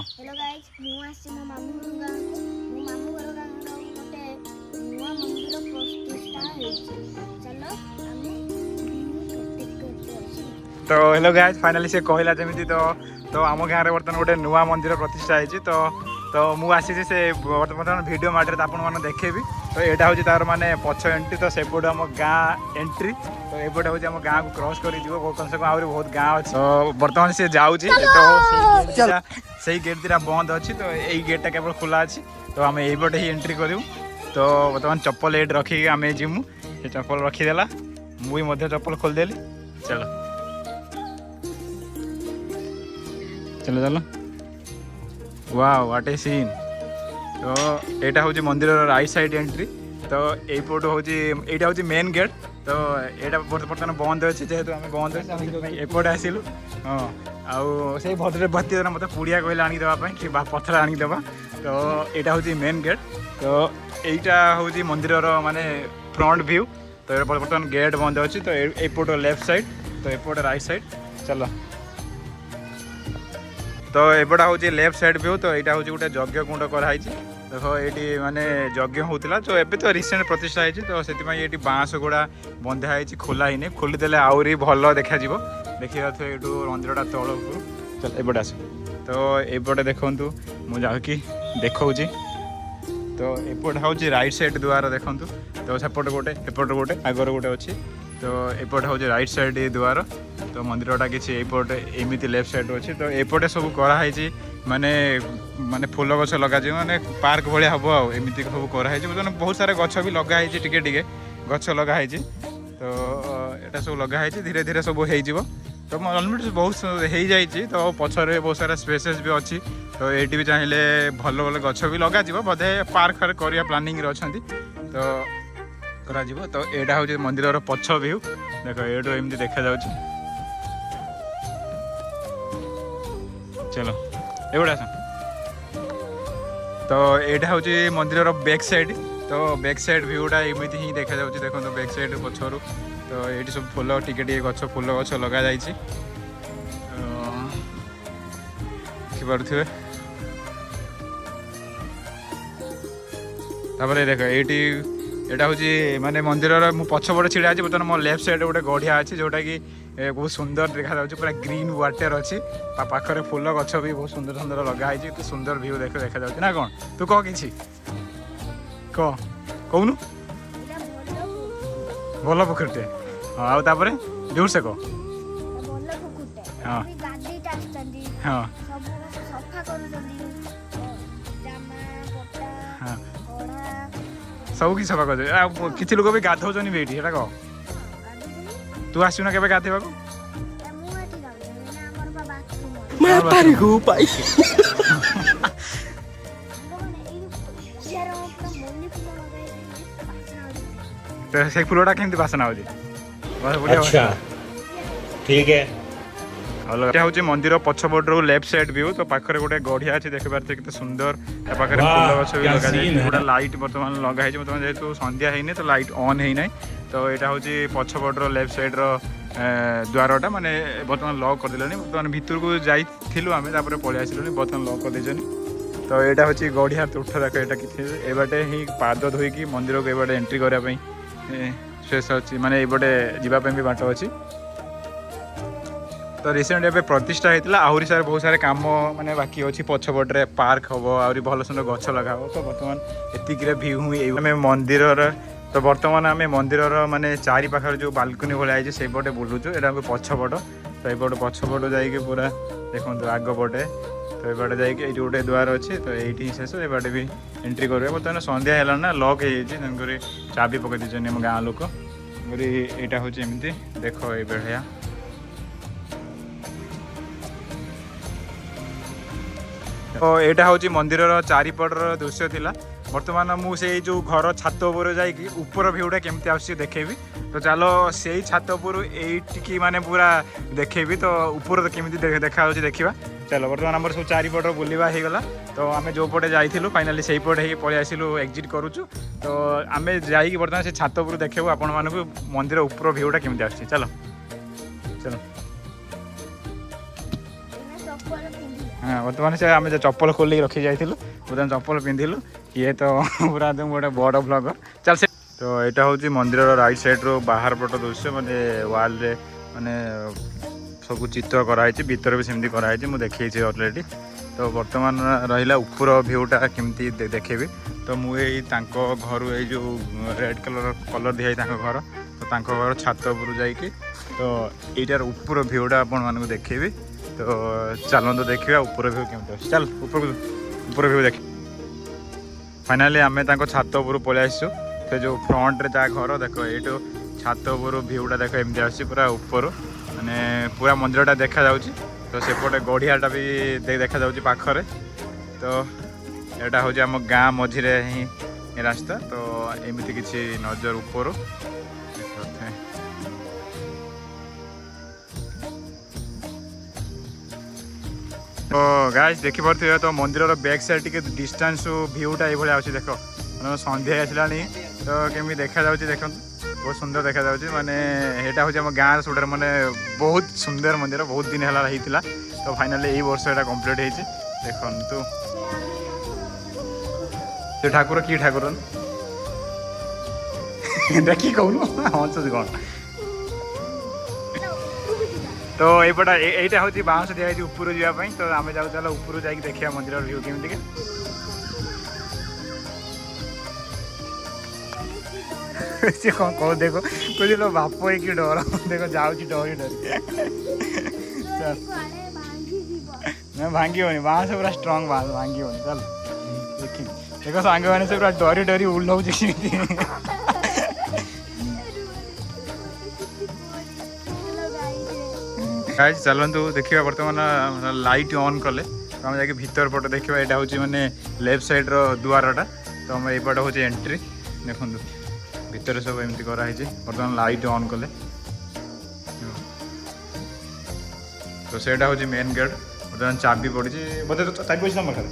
Hello guys मु आसी मो मामू घर मो मामू घर गोटे नुआ मंदिर प्रतिष्ठा होइछि चलो आमे तो हेलो गाइस फाइनली से कहला जमी तो आम गाँव में बर्तमान गोटे नुआ मंदिर प्रतिष्ठा होती तो मुझे आसी से बर्तमान वीडियो माध्यम आपने देखेबी तो यहाँ हूँ तार माने पछ एंट्री तो सेपटे आम गाँ एंट्री तो एपटे हूँ आम गाँ को क्रॉस कर कम से कम आहरी बहुत गाँ अच्छे तो बर्तमान सी जाऊँगी तो से गेट दिटा बंद अच्छी तो यही गेटा केवल खोला अच्छी तो आम यहीपटे ही एंट्री करूँ तो बर्तमान चप्पल ये रखिक आम जीमु से चप्पल रखीदेला मुझे चप्पल खोलदेली चलो चलो चलो वाह व्हाट ए सीन तो यहाँ हूँ मंदिर राइट साइड एंट्री तो यहीपट हूँ यहाँ हूँ मेन गेट तो यहाँ बर्तमान बंद अच्छे जेहेतु आम बंद अच्छे एपटे आसलु हाँ आउ से भद्र भती मत पुड़िया कहले आनिदेवाई कि पथर आनिदेवा तो यहाँ हूँ मेन गेट तो यहाँ हूँ मंदिर माने फ्रंट व्यू तो बर्तमान गेट बंद अच्छी तो एपट लेफ्ट साइड तो एपट राइट साइड चलो तो एपटा हूँ लेफ्ट साइड व्यू तो यहाँ हूँ गोटे यज्ञ कुंड कराई देख ये माने यज्ञ होता तो एबे तो रिसेंट प्रतिष्ठा होती तो से ये बाँस गुड़ा बंधाई खोला ही खोलीदे आहरी भल देखा देखिए यूँ मंदिरटा तल चल एपटे आस तो एपटे देखूँ मुझे जाकि देखा तो एपट हूँ राइट साइड द्वार देखूँ तो सेपट गोटे एपट गोटे आगर गोटे अच्छी तो एपट हूँ राइट साइड द्वार तो मंदिरटा किसी एपटे एमती लेफ्ट साइड अच्छी तो एपटे सब कराई माने माने फूल गछ लगा माने पार्क भाया हम आमती सब कराई बहुत सारा गछ भी लगाई टिके गछ लगाई तो यहाँ सब लगाई धीरे धीरे सब हो तो ऑलरेडी बहुत हो जाइए तो पछरे बहुत सारा स्पेसेस भी अच्छी तो ये भी चाहिए भल भल गछ भी लगा बोधे पार्क फार्क करवा प्लानिंग अच्छा तो करा तो यहाँ हूँ मंदिर पछ व्यू देख ये एमती देखा जा चलो एगुड़ा आस तो यहाँ हूँ मंदिर बैक साइड तो बैक साइड भ्यूटा एमती ही देखा जा देखो तो बैक साइड पछरू तो ये सब फूल टिके गछ फूल गछ लगा देखिए देखिपे तापर देख ये हूँ माने मंदिर मु पछपटे छिड़ा अच्छी बर्तमान मो लेफ्ट साइड गोटे गढ़िया अच्छी जोटा कि बहुत सुंदर देखा जाऊँगी पूरा ग्रीन वाटर अच्छी पाखरे फूल गछ भी बहुत सुंदर सुंदर लगाई तो सुंदर व्यू देखा जाऊँगी ना कौन तू कह कि कहूनु भल पोखरटे हाँ आउे जोर से कह हाँ हाँ हाँ सब कि सफा कर किसी लोग भी गाधौन भी ये कह तू आसुना के गाधेबा तो से फूलटा केमती बासना होती अच्छा ठीक है यहाँ हूँ मंदिर पछपट लेफ्ट साइड व्यू तो पाखे गोटे गढ़िया अच्छी देख पारे केते सुंदर पाखे फूल गछ भी लगा गोटे लाइट बर्तमान लगाई बर्तमान जेहतु संध्या होनी तो लाइट ऑन होना तो यहाँ हूँ पछपट लेफ्ट साइड द्वारटा माने बर्तमान लक करदे बर्तमान भितर को जाइलु आम पलि आसलुनि बर्तमान लक करदे तो यहाँ हूँ गढ़िया तुठ देख यहाँ किसी एबाटे ही पाद धोईकी मंदिर को एबाटे एंट्री करने स्पेस अच्छी माने एबाटे जावाई भी बाट अच्छी तो रिसेंट एवं प्रतिष्ठा होता आहरी सारे बहुत सारे कम माने बाकी अच्छी पछपटे पार्क हम आहरी भल सुंदर गछ लगा तो बर्तमान एतिक भ्यू हुई आम मंदिर तो बर्तमान आम मंदिर माने चारि पाखर जो बालकनी भाई से पटे बुलुचु यहाँ पछपट तो ये पछपट जाइए पूरा देखो आग पटे तो ये जाइए गोटे द्वार अच्छे तो ये शेष ये भी एंट्री करेंगे बर्तमान संध्या है ना लक हो चाबी पकई दीजिए आम गाँव लोक यहाँ हूँ एमती देख ये भाया तो यहाँ हूँ मंदिर चारिपटर दृश्य थिला बर्तमान मुझे जो घर छात उपर जाकि ऊपर भ्यूटा केमती आसी देखेबी तो चलो से छात उपर ये माने पूरा देखेबी तो ऊपर केमती देखा देखा चलो बर्तमान आम सब चारिपट बुलवा हो गला तो आम जो पटे जाइलु फाइनाली से पटे पलि आसिलु एक्जिट करुचु तो आम जाइए बर्तमान से छात उपर देखू आपण मानक मंदिर ऊपर भ्यूटा केमती आसी चलो चलो हाँ बर्तमान से आम चप्पल खोल रखी जाइलु बर्तमान चप्पल पिंधिलु ये तो पूरा तुम गोटे बड़ ब्लगर चल से तो यहाँ हूँ मंदिर राइट साइड रो बाहर पट दृश्य माने वाल रे माने सब चित्र कराई भीतर भी सेमती कराई मुझे देखी अलरेडी तो बर्तमान रहा ऊपर भ्यूटा केमती देखेबी तो मुझे घर ये जो रेड कलर दिखाई घर तो घर छात उपर जाकि तो यार ऊपर भ्यूटा आपण मानक देखेबी तो चलो तो देखा ऊपर भ्यू केमती चल ऊपर भ्यू देख फाइनाली आम छात उपर पलि आसु तो जो फ्रंट रे घर देख ये छात उपर भ्यूटा देख एमती आसी पूरा ऊपर माने पूरा मंदिरटा देखा जाउची तो सेपटे गढ़ियाटा भी देखा जाउची पाखरे तो यहाँ हूँ आम गाँ मझिरे ही रास्ता तो एमती किसी नजर ऊपर तो गाइस देखी पारे तो मंदिर बैक साइड टी डिस्टेंस भ्यूटा ये भाई देख मैंने संध्या आसला तो केमी देखा जाउची देख बहुत सुंदर देखा जाउची माने एटा हूँ आम गाँव सुडर माने बहुत सुंदर मंदिर बहुत दिन है तो फाइनाली यही वर्ष एटा कंप्लीट होती देखु से ठाकुर कि ठाकुर देखी कहून हंस कौन तो यपटा यहाँ हूँ बाउंस दिखाई ऊपर जावाई तो आम जाऊ चलो ऊपर जा देखा मंदिर भ्यू केमती सी कौन कह देखो कह लो बाप कि डर देख जाऊँगी डरी डरी ना भांगी बाँस पूरा स्ट्रंग बाँस भांगी चल देखी देख सांग मैंने से पूरा डरी डरी उल्लाऊ चलतु देखा बर्तमान लाइट ऑन कले तो आम जाकि भीतर पट देखा यहाँ हूँ मैंने लेफ्ट साइड रो दुआरटा तो आम एपट हूँ एंट्री देखु भीतर सब एमती कराई बर्तमान लाइट ऑन कले तो सेटा हूँ मेन गेट बर्तमान चाबी पड़ी बोधे तो चाबी अच्छी तुम पाखे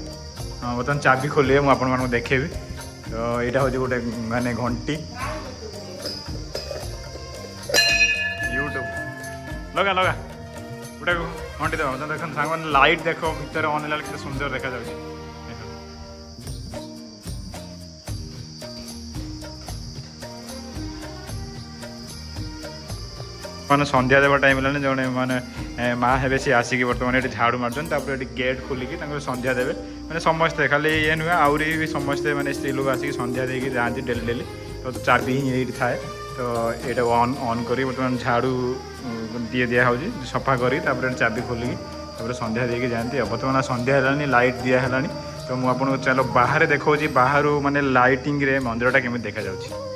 हाँ बर्तमान चाबी खोलिए मुझे आपण देखेबी तो यहाँ हूँ गोटे माने घंटी यूट्यूब लगा लगा गोटे घंटी देव देख सांग मैंने लाइट देख भीतर ऑन है के सुंदर देखा जाए मैंने संध्या देवा टाइम है जड़े मैंने माँ हे सी आसिक बर्तमान ये झाड़ू मार्चन गेट खोलिकी संध्या देवे मैंने समस्ते खाली ये नुहे आहरी भी समस्ते मैंने स्त्री लोग आसिक संध्या देकी जाती डेली डेली तो चाबी ही ये थाए तो ये ऑन करी बर्तमान झाड़ू दिया हो सफा करी चाबी खोलिकी संध्या देकी जाती बर्तमान संध्या है लाइट दिया है तो मुझे चलो बाहर देखा बाहर माने लाइटिंग रे मंदिरटा केमी देखा जाउछि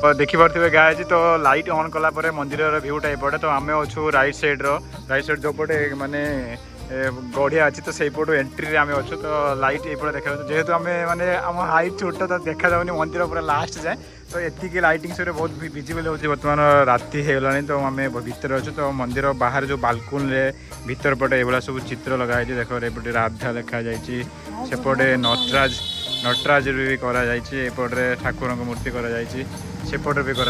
तो देखिपे गाय तो लाइट ऑन कलापर मंदिर भ्यूटा एपटे तो आम अच्छू राइट साइड जो पटे माने गढ़िया अच्छी तो सही पटू एंट्री आम अच्छू तो लाइट ये देखा जेहेतु आम मैंने आम हाइट छोट तो देखा जाऊनी मंदिर पूरा लास्ट जाए तो एतिकी लाइटिंग से बहुत विजिबल हो बर्तमान राति होगा तो आम भीतर अच्छे तो मंदिर बाहर जो बालकुन रे भीतर पटे ये सब चित्र लगाई देख एपटे राधा देखा सेपटे नटराज भी करापटे ठाकुर मूर्ति सेपटे भी कर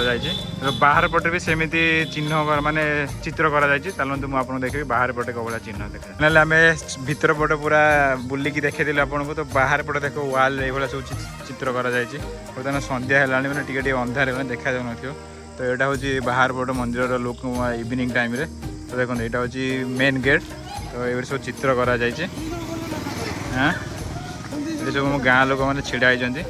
बाहर पटे भी सेमती चिन्ह माने चित्र कर चलते मुझे देखिए बाहर पटे कौन चिन्ह देखा ना आम भीतर पटे पूरा बुलिकी देखी आपको तो बाहर पटे देख वाल ये सब चित्र कर बर्तमान संध्या है मैंने टे अंधार देखा जाऊन तो यहाँ हूँ बाहर पट मंदिर लुक इवनिंग टाइम रे तो देखो यहाँ हूँ मेन गेट तो ये सब चित्र कर हाँ ये सब मो गाँ लोक मैंने छिड़ा होती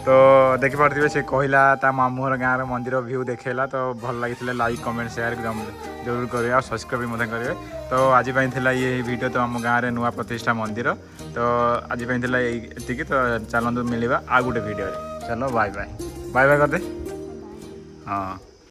तो देखिपे से कहला ता मामूर गाँव मंदिर व्यू देखेला तो भल लगी लाइक कमेंट शेयर जरूर करेंगे और सब्सक्राइब भी करेंगे तो आज ये वीडियो तो आम गाँव में नुआ प्रतिष्ठा मंदिर तो आज ये तो चलते मिलवा आ गोटे वीडियो चलो बाय बाय बाय बाय करदे हाँ।